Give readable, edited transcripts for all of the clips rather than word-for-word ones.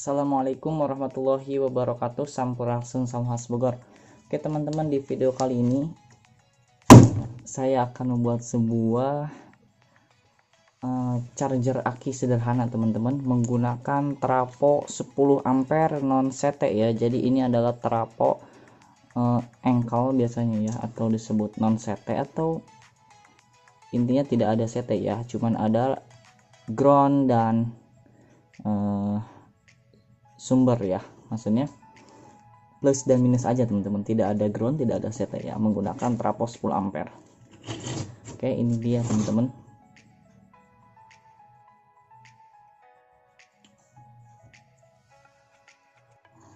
Assalamualaikum warahmatullahi wabarakatuh. Sampurasun Samhas Bogor. Oke teman-teman, di video kali ini saya akan membuat sebuah charger aki sederhana teman-teman, menggunakan trafo 10 ampere non CT ya. Jadi ini adalah trafo engkel biasanya ya, atau disebut non CT, atau intinya tidak ada CT ya, cuman ada ground dan sumber ya, maksudnya plus dan minus aja teman-teman, tidak ada ground, tidak ada CT ya, menggunakan trafo 10 ampere. Oke, ini dia teman-teman.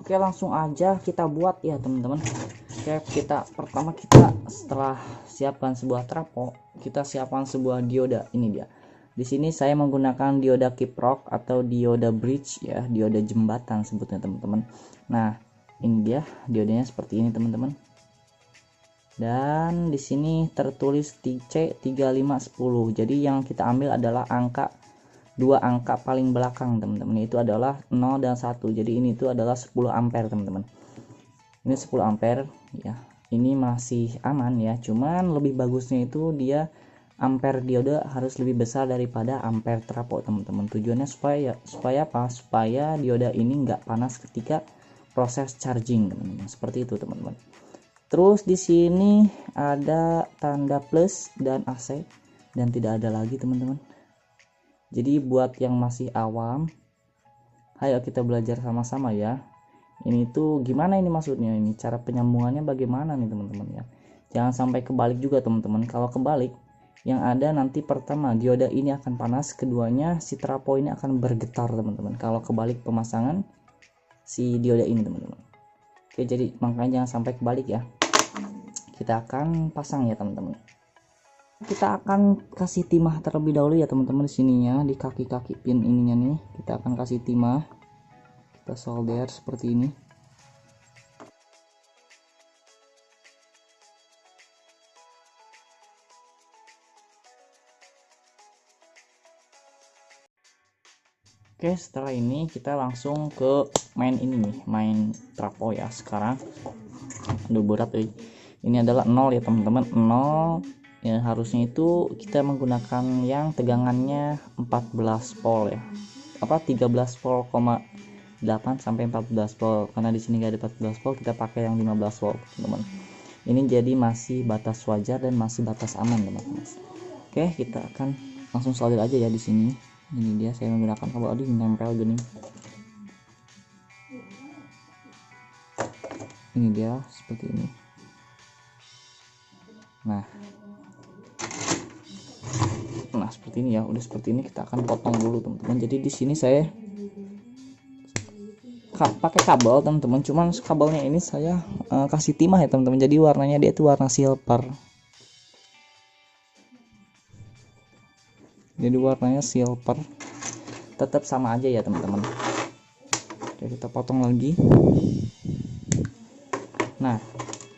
Oke, langsung aja kita buat ya teman-teman. Oke, pertama kita setelah siapkan sebuah trafo, kita siapkan sebuah dioda. Ini dia. Di sini saya menggunakan dioda kiprok atau dioda bridge ya, dioda jembatan sebutnya teman-teman. Nah, ini dia diodanya seperti ini teman-teman. Dan di sini tertulis C3510. Jadi yang kita ambil adalah dua angka paling belakang teman-teman, itu adalah 0 dan 1. Jadi ini itu adalah 10 ampere teman-teman. Ini 10 ampere ya. Ini masih aman ya, cuman lebih bagusnya itu dia ampere dioda harus lebih besar daripada ampere trafo teman-teman. Tujuannya supaya apa? Supaya dioda ini nggak panas ketika proses charging teman-teman. Seperti itu teman-teman. Terus di sini ada tanda plus dan AC, dan tidak ada lagi teman-teman. Jadi buat yang masih awam, ayo kita belajar sama-sama ya. Ini tuh gimana ini maksudnya, ini cara penyambungannya bagaimana nih teman-teman ya. Jangan sampai kebalik juga teman-teman. Kalau kebalik, yang ada nanti pertama dioda ini akan panas, keduanya si trafo ini akan bergetar teman-teman. Kalau kebalik pemasangan si dioda ini teman-teman. Oke, jadi makanya jangan sampai kebalik ya. Kita akan pasang ya teman-teman. Kita akan kasih timah terlebih dahulu ya teman-teman. Di sininya di kaki-kaki pin ininya nih, kita akan kasih timah. Kita solder seperti ini. Oke, setelah ini kita langsung ke main ini nih, main trafo ya. Sekarang aduh berat ini adalah 0 ya teman-teman, 0 ya. Harusnya itu kita menggunakan yang tegangannya 14 volt ya, 13 volt, 8 sampai 14 volt. Karena di sini gak ada 14 volt, kita pakai yang 15 volt teman-teman. Ini jadi masih batas wajar dan masih batas aman teman-teman. Oke, kita akan langsung solder aja ya di sini. Ini dia, saya menggunakan kabel aduh nempel gini. Ini dia seperti ini. Nah seperti ini ya, udah seperti ini. Kita akan potong dulu teman-teman. Jadi di sini saya pakai kabel teman-teman, cuman kabelnya ini saya kasih timah ya teman-teman. Jadi warnanya dia itu warna silver. Jadi warnanya silver, tetap sama aja ya teman-teman. Oke, kita potong lagi. Nah,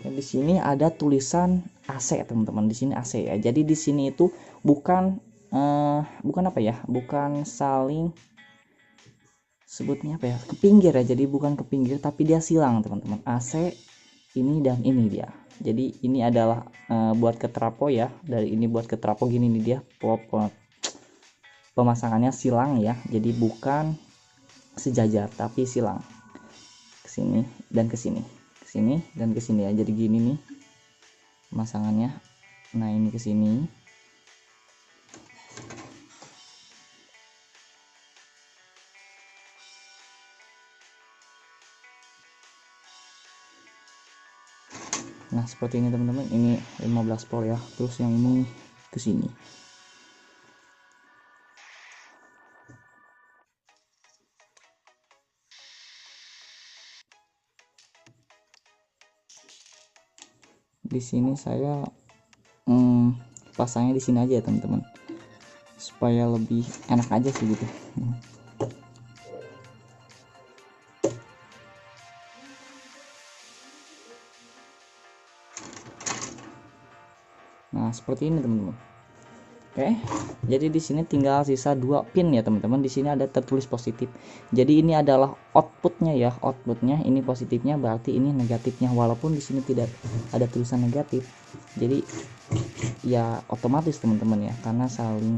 di sini ada tulisan AC teman-teman. Di sini AC ya. Jadi di sini itu bukan apa ya? Bukan saling sebutnya apa ya? Ke pinggir ya. Jadi bukan ke pinggir, tapi dia silang teman-teman. AC ini dan ini dia. Jadi ini adalah buat ke trafo ya. Dari ini buat ke trafo gini nih dia. Pemasangannya silang ya. Jadi bukan sejajar tapi silang. Ke sini dan ke sini. Sini dan ke sini ya. Jadi gini nih pemasangannya. Nah, ini ke sini. Nah, seperti ini teman-teman. Ini 15 volt ya. Terus yang ini ke sini. Di sini saya pasangnya di sini aja ya teman-teman, supaya lebih enak aja sih gitu. Nah, seperti ini teman-teman. Oke, jadi di sini tinggal sisa 2 pin ya teman-teman. Di sini ada tertulis positif. Jadi ini adalah outputnya ya, outputnya ini positifnya, berarti ini negatifnya. Walaupun di sini tidak ada tulisan negatif, jadi ya otomatis teman-teman ya, karena saling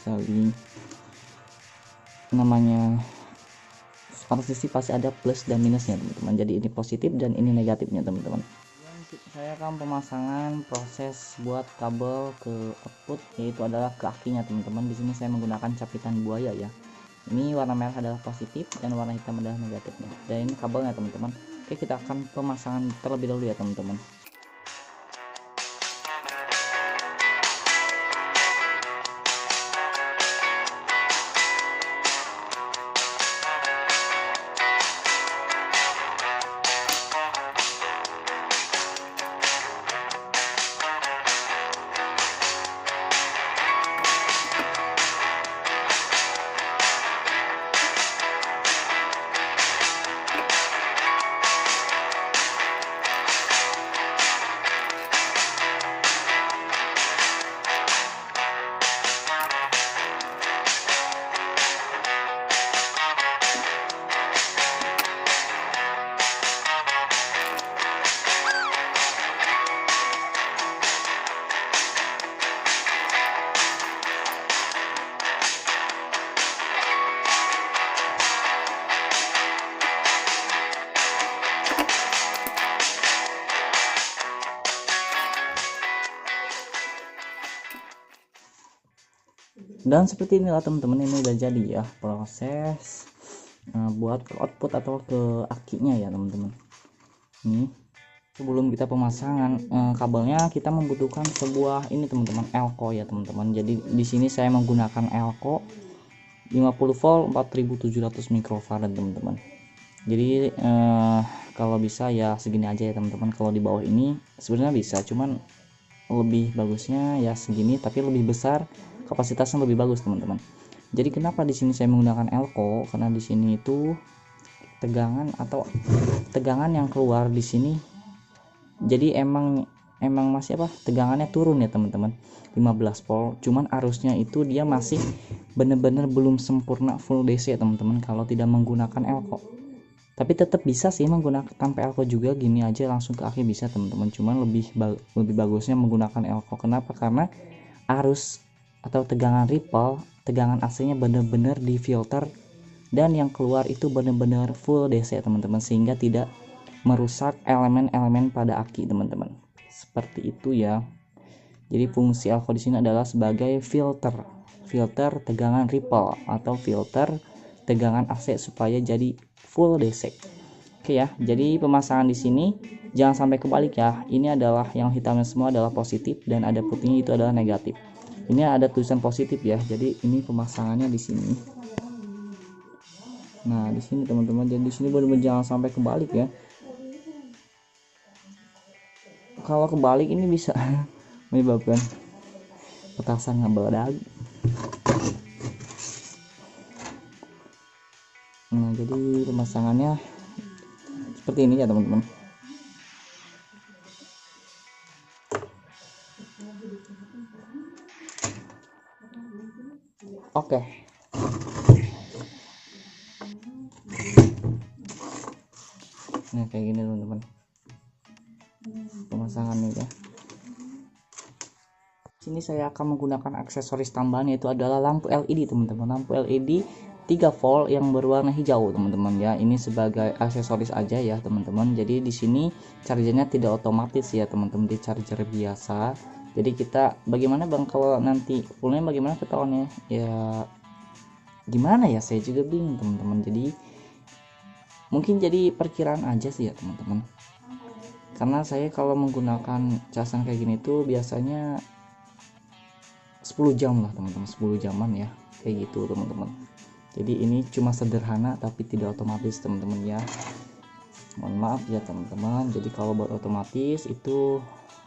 saling namanya transisi pasti ada plus dan minusnya teman-teman. Jadi ini positif dan ini negatifnya teman-teman. Saya akan pemasangan proses buat kabel ke output, yaitu adalah ke akinya teman-teman. Di sini saya menggunakan capitan buaya ya. Ini warna merah adalah positif dan warna hitam adalah negatifnya. Dan ini kabelnya teman-teman. Oke, kita akan pemasangan terlebih dahulu ya teman-teman. Dan seperti inilah teman-teman, ini udah jadi ya proses buat ke output atau ke akinya ya teman-teman. Ini sebelum kita pemasangan kabelnya, kita membutuhkan sebuah ini teman-teman, elko ya teman-teman. Jadi di sini saya menggunakan elko 50 volt 4700 mikrofarad teman-teman. Jadi kalau bisa ya segini aja ya teman-teman. Kalau di bawah ini sebenarnya bisa, cuman lebih bagusnya ya segini, tapi lebih besar, kapasitasnya lebih bagus teman-teman. Jadi kenapa di sini saya menggunakan elko? Karena di sini itu tegangan yang keluar di sini, jadi emang masih tegangannya turun ya teman-teman, 15 volt. Cuman arusnya itu dia masih bener-bener belum sempurna full DC ya teman-teman kalau tidak menggunakan elko. Tapi tetap bisa sih menggunakan tanpa elko juga, gini aja langsung ke aki bisa teman-teman. Cuman lebih bagusnya menggunakan elko. Kenapa? Karena arus atau tegangan ripple, tegangan AC-nya benar-benar difilter, dan yang keluar itu benar-benar full DC teman-teman, sehingga tidak merusak elemen-elemen pada aki teman-teman. Seperti itu ya. Jadi fungsi elko di sini adalah sebagai filter tegangan ripple atau filter tegangan AC supaya jadi full DC. Oke ya. Jadi pemasangan di sini jangan sampai kebalik ya. Ini adalah yang hitamnya semua adalah positif dan ada putihnya itu adalah negatif. Ini ada tulisan positif ya. Jadi ini pemasangannya di sini. Nah, di sini teman-teman. Jadi di sini benar-benar jangan sampai kebalik ya. Kalau kebalik ini bisa menyebabkan petasan nggak meledak. Nah, jadi pemasangannya seperti ini ya teman-teman. Oke. Nah, kayak gini teman-teman pemasangannya ya. Sini saya akan menggunakan aksesoris tambahan, yaitu adalah lampu LED teman-teman. Lampu LED 3 volt yang berwarna hijau teman-teman ya. Ini sebagai aksesoris aja ya teman-teman. Jadi di sini chargernya tidak otomatis ya teman-teman, di charger biasa. Jadi kita bagaimana bang kalau nanti fullnya bagaimana ketahuannya ya, gimana ya, saya juga bingung teman-teman. Jadi mungkin jadi perkiraan aja sih ya teman-teman, karena saya kalau menggunakan casan kayak gini tuh biasanya 10 jam lah teman-teman, 10 jaman ya kayak gitu teman-teman. Jadi ini cuma sederhana tapi tidak otomatis teman-teman ya, mohon maaf ya teman-teman. Jadi kalau buat otomatis itu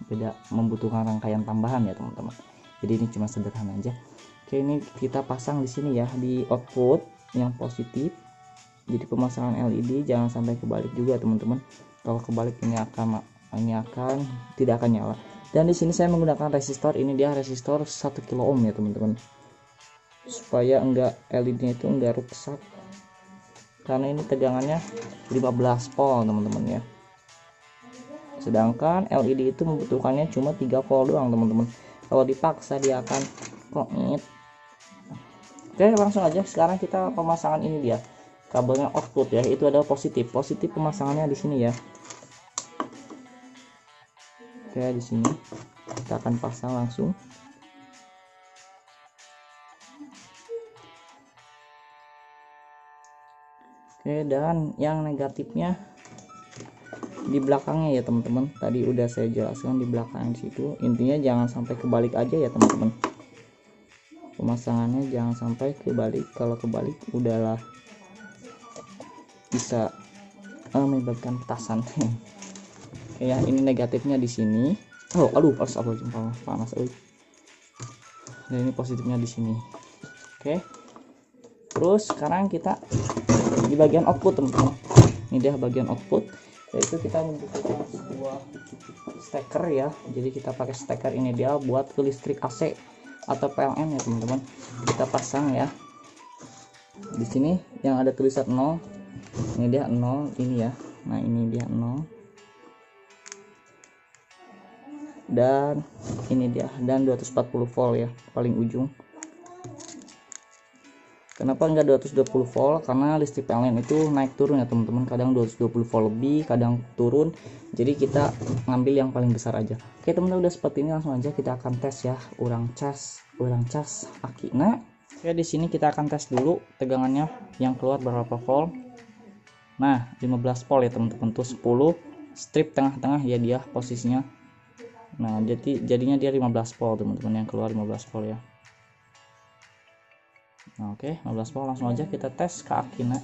beda, membutuhkan rangkaian tambahan ya teman-teman. Jadi ini cuma sederhana aja. Oke, ini kita pasang di sini ya, di output yang positif. Jadi pemasangan LED jangan sampai kebalik juga teman-teman. Kalau kebalik ini akan tidak akan nyala. Dan di sini saya menggunakan resistor, ini dia resistor 1 kilo ohm ya teman-teman, supaya enggak LED-nya itu enggak rusak, karena ini tegangannya 15 volt teman-teman ya. Sedangkan LED itu membutuhkannya cuma 3 volt doang teman-teman. Kalau dipaksa dia akan koit. Oke, langsung aja sekarang kita pemasangan ini dia. Kabelnya output ya, itu adalah positif. Positif pemasangannya di sini ya. Oke, di sini kita akan pasang langsung. Oke, dan yang negatifnya di belakangnya ya teman-teman. Tadi udah saya jelaskan di belakang situ. Intinya jangan sampai kebalik aja ya teman-teman. Pemasangannya jangan sampai kebalik. Kalau kebalik udahlah bisa menyebabkan petasan. Ya, ini negatifnya di sini. Oh, aduh, panas. Dan ini positifnya di sini. Oke. Terus sekarang kita di bagian output teman-teman. Ini dia bagian output, yaitu kita membutuhkan sebuah steker ya. Jadi kita pakai steker ini dia buat ke listrik AC atau PLN ya teman-teman. Kita pasang ya. Di sini yang ada tulisan 0. Ini dia 0 ini ya. Nah, ini dia 0. Dan ini dia, dan 240 volt ya paling ujung. Kenapa enggak 220 volt? Karena listrik PLN itu naik turun ya teman-teman, kadang 220 volt lebih, kadang turun. Jadi kita ngambil yang paling besar aja. Oke teman-teman, udah seperti ini, langsung aja kita akan tes ya, urang cas aki. Nah, oke, di sini kita akan tes dulu tegangannya yang keluar berapa volt. Nah, 15 volt ya teman-teman, tuh 10 strip tengah-tengah ya dia posisinya. Nah, jadinya dia 15 volt teman-teman, yang keluar 15 volt ya. Nah, oke, 15 volt, langsung aja kita tes ke akinya.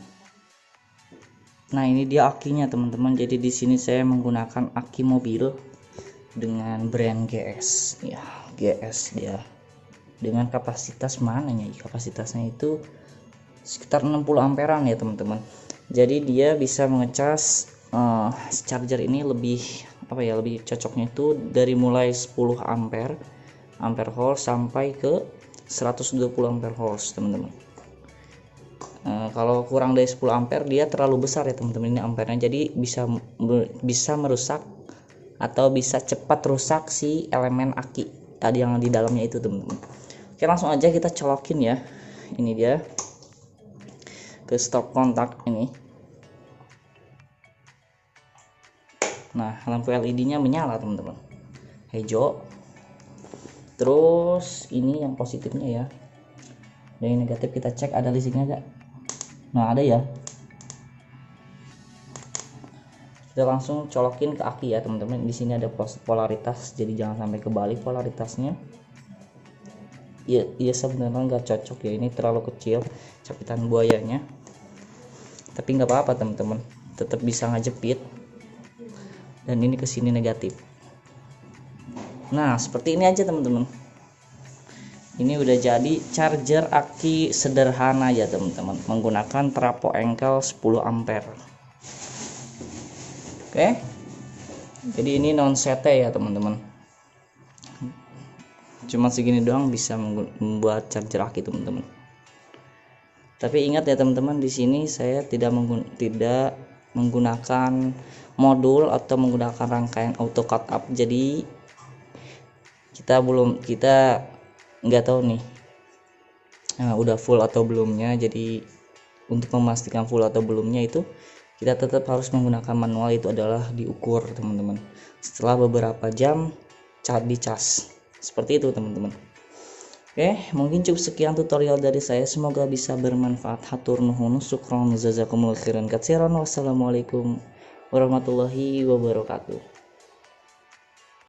Nah, ini dia akinya teman-teman. Jadi di sini saya menggunakan aki mobil dengan brand GS ya, GS dia. Dengan kapasitas mananya? Kapasitasnya itu sekitar 60 amperan ya teman-teman. Jadi dia bisa mengecas charger ini lebih lebih cocoknya itu dari mulai 10 ampere hour sampai ke 120 ampere hour teman-teman. Kalau kurang dari 10 ampere dia terlalu besar ya teman-teman, ini ampernya, jadi bisa merusak atau bisa cepat rusak si elemen aki tadi yang di dalamnya itu teman-teman. Oke, langsung aja kita colokin ya, ini dia ke stop kontak ini. Nah, lampu LED-nya menyala teman-teman, hijau. Terus ini yang positifnya ya. Dan yang negatif kita cek ada listriknya enggak. Nah, ada ya. Kita langsung colokin ke aki ya teman-teman. Di sini ada polaritas, jadi jangan sampai kebalik polaritasnya. Iya sebenarnya nggak cocok ya, ini terlalu kecil capitan buayanya. Tapi nggak apa-apa teman-teman, tetap bisa ngejepit. Dan ini ke sini negatif. Nah, seperti ini aja teman-teman. Ini udah jadi charger aki sederhana ya teman-teman, menggunakan trafo engkel 10 ampere. Oke. Jadi ini non CT ya teman-teman. Cuma segini doang bisa membuat charger aki teman-teman. Tapi ingat ya teman-teman, di sini saya tidak menggunakan modul atau menggunakan rangkaian auto cut up. Jadi kita nggak tahu nih udah full atau belumnya. Jadi untuk memastikan full atau belumnya itu kita tetap harus menggunakan manual, itu adalah diukur teman-teman setelah beberapa jam dicas seperti itu teman-teman. Oke, mungkin cukup sekian tutorial dari saya, semoga bisa bermanfaat. Hatur nuhun, syukron, jazakumullah khairan katsiran. Wassalamualaikum warahmatullahi wabarakatuh.